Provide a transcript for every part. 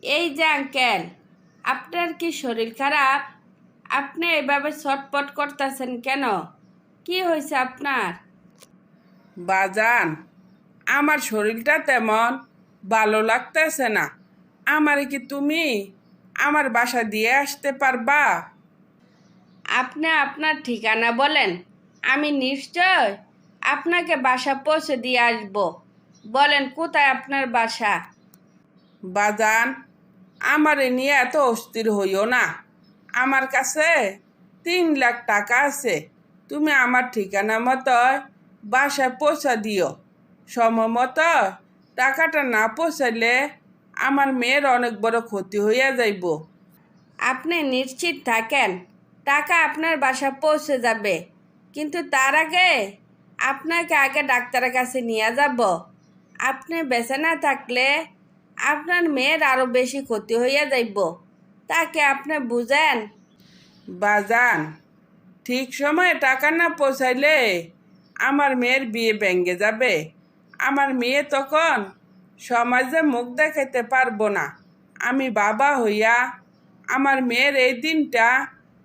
এই যে আঙ্কেল, আপনার কি শরীর খারাপ? আপনি এভাবে ছটপট করতেছেন কেন? কি হয়েছে আপনার? বাজান, আমার শরীরটা তেমন ভালো লাগতেছে না। আমারে কি তুমি আমার বাসা দিয়ে আসতে পারবা? আপনি আপনার ঠিকানা বলেন, আমি নিশ্চয় আপনাকে বাসা পৌঁছে দিয়ে আসবো। বলেন কোথায় আপনার বাসা? বাজান, আমারে নিয়ে এত অস্থির হইও না। আমার কাছে 3 লাখ টাকা আছে। তুমি আমার ঠিকানা মতো বাসায় পৌঁছা দিও। সময় মতো টাকাটা না পৌঁছাইলে আমার মেয়ের অনেক বড় ক্ষতি হইয়া যাইব। আপনি নিশ্চিত থাকেন, টাকা আপনার বাসা পৌঁছে যাবে। কিন্তু তার আগে আপনাকে আগে ডাক্তারের কাছে নিয়ে যাব। আপনি বেঁচে না থাকলে আপনার মেয়ের আরও বেশি ক্ষতি হইয়া যাইব। তাকে আপনি বুঝেন। বাজান, ঠিক সময়ে টাকা না পৌঁছাইলে আমার মেয়ের বিয়ে ভেঙে যাবে। আমার মেয়ে তখন সমাজে মুখ দেখাইতে পারবো না। আমি বাবা হইয়া আমার মেয়ের এই দিনটা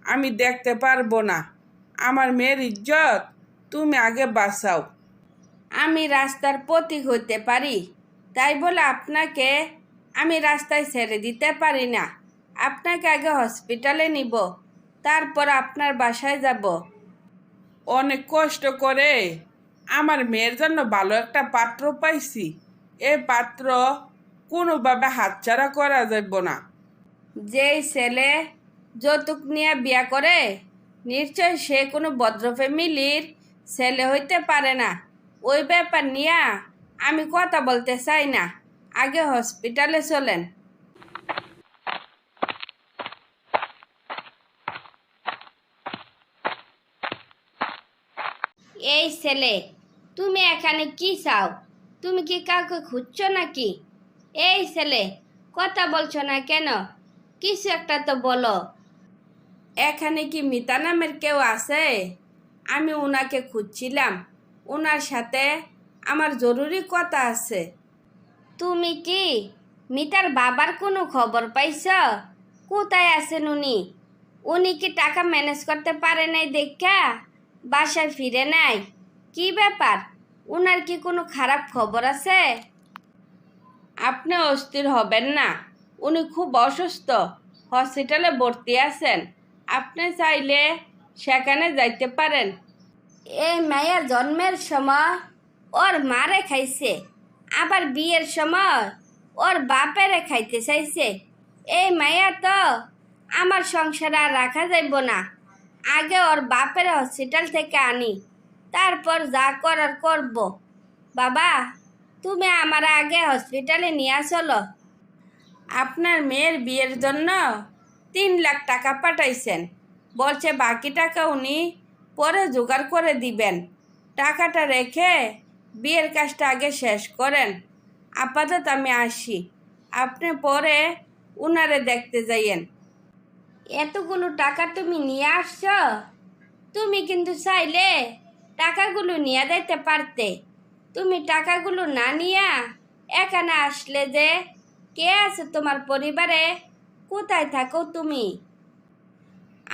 আমি দেখতে পারবো না। আমার মেয়ের ইজ্জত তুমি আগে বাঁচাও। আমি রাস্তার পথিক হইতে পারি, তাই বলে আপনাকে আমি রাস্তায় ছেড়ে দিতে পারি না। আপনাকে আগে হসপিটালে নিব, তারপর আপনার বাসায় যাব। অনেক কষ্ট করে আমার মেয়ের জন্য ভালো একটা পাত্র পাইছি। এ পাত্র কোনোভাবে হাতছাড়া করা যাইব না। যেই ছেলে যৌতুক নিয়ে বিয়া করে, নিশ্চয় সে কোনো ভদ্র ফ্যামিলির ছেলে হইতে পারে না। ওই ব্যাপার নিয়ে আমি কথা বলতে চাই না। আগে হসপিটালে চলেন। এই ছেলে, তুমি এখানে কি চাও? তুমি কি কাউকে খুঁজছো নাকি? এই ছেলে, কথা বলছো না কেন? কিছু একটা তো বলো। এখানে কি মিতা নামের কেউ আছে? আমি ওনাকে খুঁজছিলাম। ওনার সাথে আমার জরুরি কথা আছে। তুমি কি মিতার বাবার কোনো খবর পাইছ? কোথায় আছেন উনি? উনি কি টাকা ম্যানেজ করতে পারে নাই দেখা বাসায় ফিরে নাই? কি ব্যাপার? উনার কি কোনো খারাপ খবর আছে? আপনি অস্থির হবেন না। উনি খুব অসুস্থ, হসপিটালে ভর্তি আছেন। আপনি চাইলে সেখানে যাইতে পারেন। এই মায়া জন্মের সময় ওর মারে খাইছে, আবার বিয়ের সময় ওর বাপেরে খাইতে চাইছে। এই মায়া তো আমার সংসার আর রাখা যাইব না। আগে ওর বাপের হসপিটাল থেকে আনি, তারপর যা করার করব। বাবা, তুমি আমার আগে হসপিটালে নিয়ে চলো। আপনার মেয়ের বিয়ের জন্য 3 লাখ টাকা পাঠাইছেন। বলছে বাকি টাকা উনি পরে জোগাড় করে দিবেন। টাকাটা রেখে বিয়ের কাজটা আগে শেষ করেন। আপাতত আমি আসি, আপনি পরে উনারে দেখতে যাইয়েন। এতগুলো টাকা তুমি নিয়ে আসছো? তুমি কিন্তু চাইলে টাকাগুলো নিয়ে যাইতে পারতে। তুমি টাকাগুলো না নিয়া এখানে আসলে যে? কে আছে তোমার পরিবারে? কোথায় থাকো তুমি?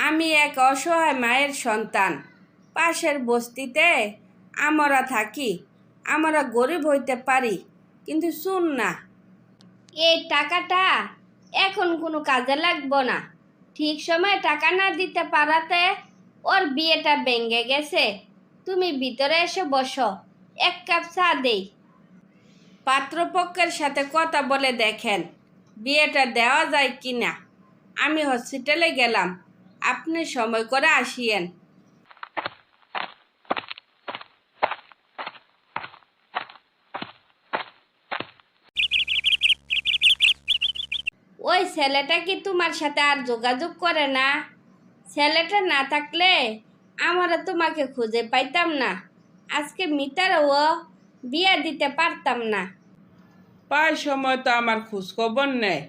আমি এক অসহায় মায়ের সন্তান। পাশের বস্তিতে আমরা থাকি। আমরা গরিব হইতে পারি, কিন্তু শুন না, এই টাকাটা এখন কোনো কাজে লাগবো না। ঠিক সময়ে টাকা না দিতে পারাতে ওর বিয়েটা ভেঙে গেছে। তুমি ভিতরে এসে বসো, এক কাপ চা দেই। পাত্রপক্ষের সাথে কথা বলে দেখেন বিয়েটা দেওয়া যায় কি না। আমি হসপিটালে গেলাম, আপনি সময় করে আসিয়েন। ওই ছেলেটা কি তোমার সাথে আর যোগাযোগ করে না? ছেলেটা না থাকলে আমরা তোমাকে খুঁজে পাইতাম না। আজকে মিতারও বিয়ে দিতে পারতাম না। প্রায় সময় তো আমার খোঁজখবর নেয়।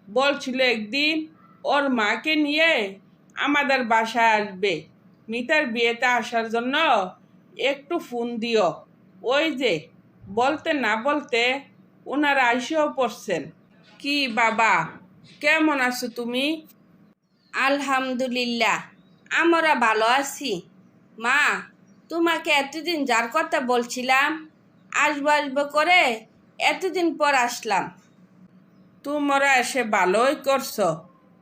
বলছিল একদিন ওর মাকে নিয়ে আমাদের বাসায় আসবে। মিতার বিয়েতে আসার জন্য একটু ফোন দিও। ওই যে বলতে না বলতে ওনারা আইসেও পড়ছেন। কি বাবা, কেমন আছো তুমি? আলহামদুলিল্লাহ, আমরা ভালো আছি। মা, তোমাকে এতদিন যার কথা বলছিলাম আসবো আসবো করে এতদিন পর আসলাম। তোমরা এসে ভালোই করছো।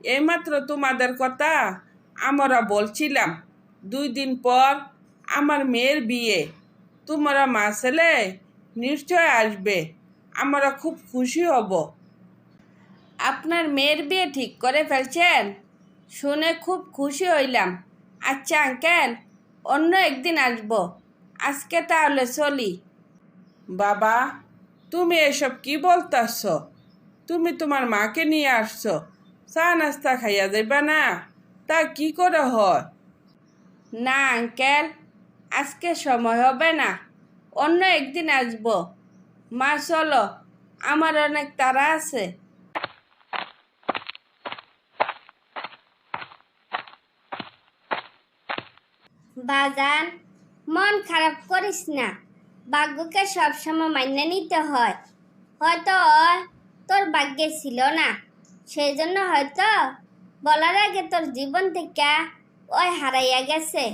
এইমাত্র তোমাদের কথা আমরা বলছিলাম, 2 দিন পর আমার মেয়ের বিয়ে। তোমরা মা ছেলে নিশ্চয় আসবে, আমরা খুব খুশি হব। আপনার মেয়ের বিয়ে ঠিক করে ফেলছেন? শুনে খুব খুশি হইলাম। আচ্ছা আঙ্কেল, অন্য একদিন আসবো, আজকে তাহলে চলি। বাবা, তুমি এসব কি বলতেছ? তুমি তোমার মাকে নিয়ে আসছো, চা নাস্তা খাইয়া যাইবা না? তা কি করে হয়? না আঙ্কেল, আজকে সময় হবে না, অন্য একদিন আসবো। মা চলো, আমার অনেক তাড়া আছে। বাজান, মন খারাপ করিস না, ভাগ্যকে সবসময় মান্য নিতে হয়। হয়তো তোর ভাগ্যে ছিল না, সেই জন্য হয়তো বলার আগে তোর জীবন থেকে ওই হারাইয়া গেছে।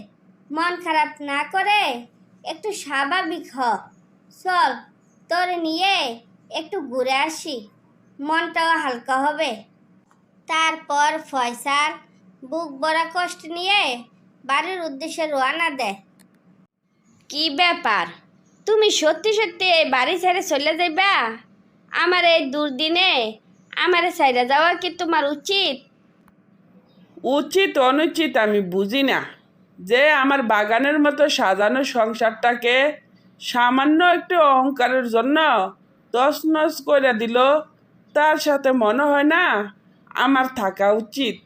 মন খারাপ না করে একটু স্বাভাবিক হ। চল, তোর নিয়ে একটু ঘুরে আসি, মনটাও হালকা হবে। তারপর ফয়সাল বুক ভরা কষ্ট নিয়ে বাড়ির উদ্দেশ্যে রওনা দেয়। কি ব্যাপার, তুমি সত্যি সত্যি এই বাড়ি ছেড়ে চলে যাইবা? আমার এই দুর্দিনে আমার ছেড়ে যাওয়া কি তোমার উচিত? উচিত অনুচিত আমি বুঝি না, যে আমার বাগানের মতো সাজানো সংসারটাকে সামান্য একটু অহংকারের জন্য তছনছ করে দিল, তার সাথে মনে হয় না আমার থাকা উচিত।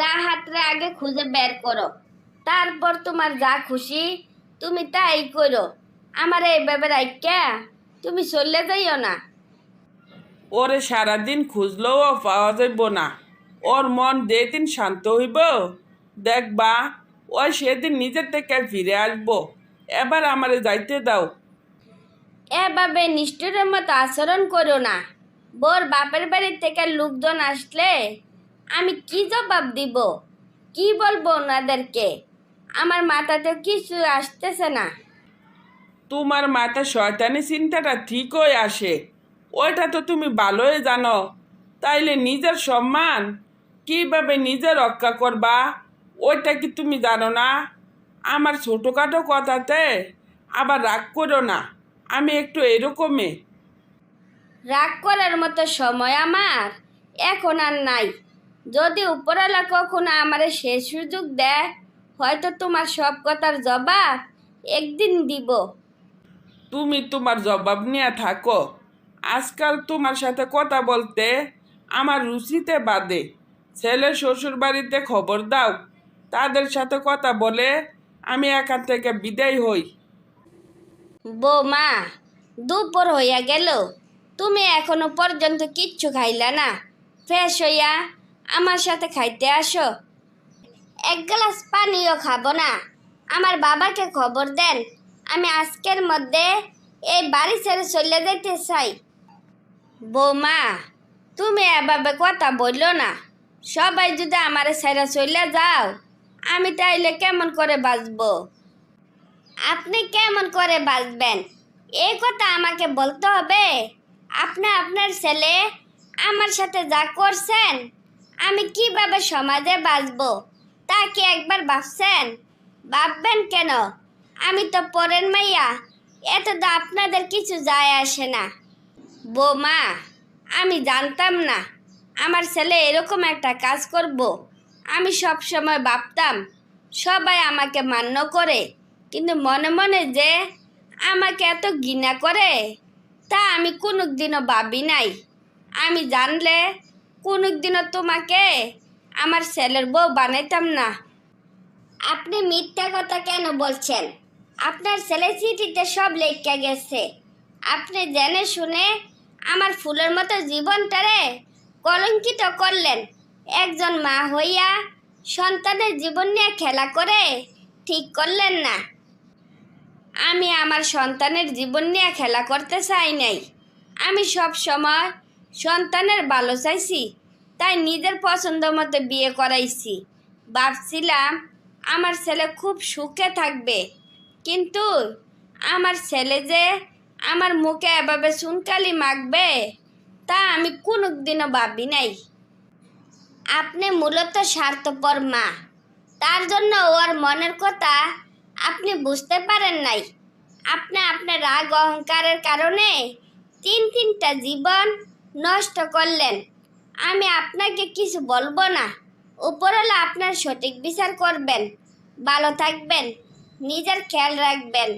রাহাতরে আগে খুঁজে বের করো, তারপর তোমার যা খুশি তুমি তাই করো। আমার এইভাবে রাইখা তুমি চলে যাইও না। ওরে সারাদিন খুঁজলেও পাওয়া যাইব না। ওর মন যেদিন শান্ত হইব, দেখবা ওই সেদিন নিজের থেকে ফিরে আসবো। এবার আমারে যাইতে দাও। এভাবে নিষ্ঠুরের মতো আচরণ করো না। বোর বাপের বাড়ি থেকে লোকজন আসলে আমি কি জবাব দিব? কি বলবো ওনাদেরকে? আমার মাথাতে কিছু আসতেছে না। তোমার মাথা শয়তানি চিন্তাটা ঠিকই আসে, ওইটা তো তুমি ভালোই জানো। তাইলে নিজের সম্মান কিভাবে নিজে রক্ষা করবা, ওইটা কি তুমি জানো না? আমার ছোটোখাটো কথাতে আবার রাগ করো না, আমি একটু এরকমই। রাগ করার মতো সময় আমার এখন আর নাই। যদি উপরওয়ালা কখনো আমারে সে সুযোগ দেয়, হয়তো তোমার সব কথার জবাব একদিন দিব। তুমি তোমার জবাব নিয়ে থাকো। আজকাল তোমার সাথে কথা বলতে আমার রুচিতে বাদে। ছেলে শ্বশুর বাড়িতে খবর দাও, তাদের সাথে কথা বলে আমি এখান থেকে বিদায় হই। বৌমা, দুপুর হইয়া গেল, তুমি এখনো পর্যন্ত কিচ্ছু খাইলা না। ফ্রেশ হইয়া আমার সাথে খাইতে আসো। এক গ্লাস পানিও খাবো না? আমার বাবাকে খবর দেন, আমি আজকের মধ্যে এই বাড়ি ছেড়ে চলে যেতে চাই। বৌমা, তুমি এভাবে কথা বললো না। সবাই যদি আমার ছেড়ে চলে যাও, আমি তাইলে কেমন করে বাঁচবো? আপনি কেমন করে বাঁচবেন এই কথা আমাকে বলতে হবে? আপনি আপনার ছেলে আমার সাথে যা করছেন, আমি কিভাবে সমাজে বাঁচবো তা কি একবার ভাবছেন? ভাববেন কেন? আমি তো পরের মাইয়া, এত তো আপনাদের কিছু যায় আসে না। বৌমা, আমি জানতাম না আমার ছেলে এরকম একটা কাজ করব। আমি সব সময় ভাবতাম সবাই আমাকে মান্য করে, কিন্তু মনে মনে যে আমাকে এত ঘৃণা করে তা আমি কোনোদিনও ভাবি নাই। আমি জানলে কোনোদিনও তোমাকে আমার ছেলের বউ বানাইতাম না। আপনি মিথ্যা কথা কেন বলছেন? আপনার ছেলে চিঠিতে সব লেখা গেছে। আপনি জেনে শুনে আমার ফুলের মতো জীবনটারে কলঙ্কিত করলেন। একজন মা হইয়া সন্তানের জীবন নিয়ে খেলা করে ঠিক করলেন না। আমি আমার সন্তানের জীবন নিয়ে খেলা করতে চাই নাই। আমি সব সময় সন্তানের ভালো চাইছি, তাই নিজের পছন্দ মতো বিয়ে করাইছি। ভাবছিলাম আমার ছেলে খুব সুখে থাকবে, কিন্তু আমার ছেলে যে আমার মুখে এভাবে চুনকালি মাখবে তা আমি কোনোদিনও ভাবি নাই। আপনি মূলত স্বার্থপর মা, তার জন্য ওর মনের কথা আপনি বুঝতে পারেন নাই। আপনি আপনার রাগ অহংকারের কারণে তিনটা জীবন নষ্ট করলেন। আমি আপনাকে কিছু বলবো না, উপরওয়ালা আপনার সঠিক বিচার করবেন। ভালো থাকবেন, নিজের খেয়াল রাখবেন।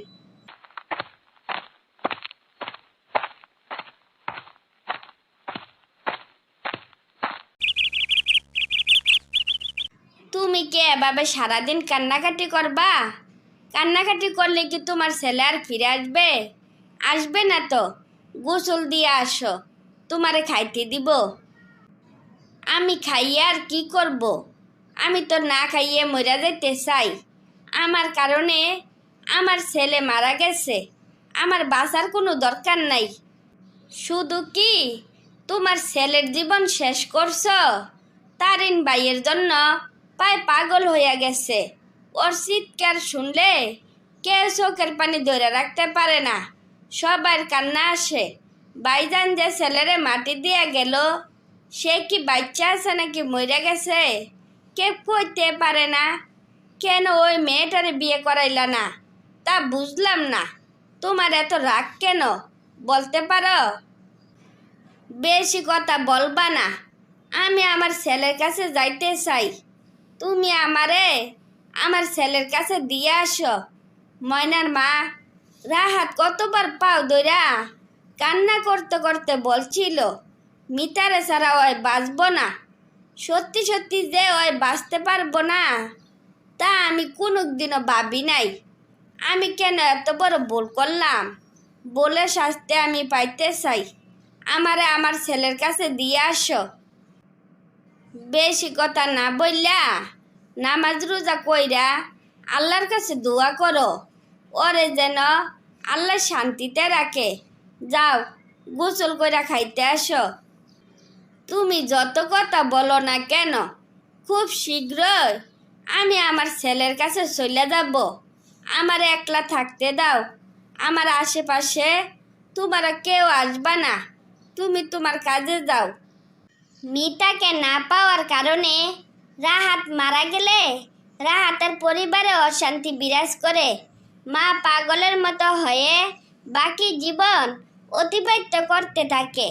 তুমি কি এভাবে সারাদিন কান্নাকাটি করবা? কান্নাকাটি করলে কি তোমার ছেলে আর ফিরে আসবে? আসবে না তো। গোসল দিয়ে আসো, তোমারে খাইতে দিব। আমি খাইয়ে আর কি করব? আমি তো না খাইয়ে মরে যেতে চাই। আমার কারণে আমার ছেলে মারা গেছে, আমার বাঁচার কোনো দরকার নাই। শুধু কি তোমার ছেলের জীবন শেষ করছো? তারিন ভাইয়ের জন্য প্রায় পাগল হইয়া গেছে। ওর চিৎকার শুনলে কেউ চোখের পানি ধরে রাখতে পারে না, সবার কান্না আসে। ভাইজান যে ছেলেরে মাটি দিয়া গেল, সে কি বাচ্চা আছে নাকি মরে গেছে কেউ কইতে পারে না। কেন ওই মেয়েটারে বিয়ে করাইলা না তা বুঝলাম না। তোমার এত রাগ কেন বলতে পারো? বেশি কথা বলবা না। আমি আমার ছেলের কাছে যাইতে চাই, তুমি আমারে আমার ছেলের কাছে দিয়ে আসো। ময়নার মা রাহাত কতবার পাও দইরা কান্না করতে করতে বলছিল মিতারে ছাড়া ওই বাঁচবো না। সত্যি সত্যি যে ওই বাঁচতে পারবো না তা আমি কোনোদিনও ভাবি নাই। আমি কেন এত বড় ভুল করলাম? বলে শাস্তি আমি পাইতে চাই। আমারে আমার ছেলের কাছে দিয়ে আসো। বেশি কথা না বললা নামাজ রোজা কইরা আল্লাহর কাছে দোয়া করো, ওরে যেন আল্লাহ শান্তিতে রাখে। যাও, গোসল কইরা খাইতে আসো। তুমি যত কথা বলো না কেন, খুব শীঘ্রই আমি আমার ছেলের কাছে চলে যাব। আমার একলা থাকতে দাও। আমার আশেপাশে তোমার কেউ আসবা না, তুমি তোমার কাজে যাও। মিতাকে না পাওয়ার কারণে রাহাত মারা গেলে রাহাতের পরিবারে অশান্তি বিরাজ করে। মা পাগলের মতো হয়ে বাকি জীবন অতিবাহিত করতে থাকে।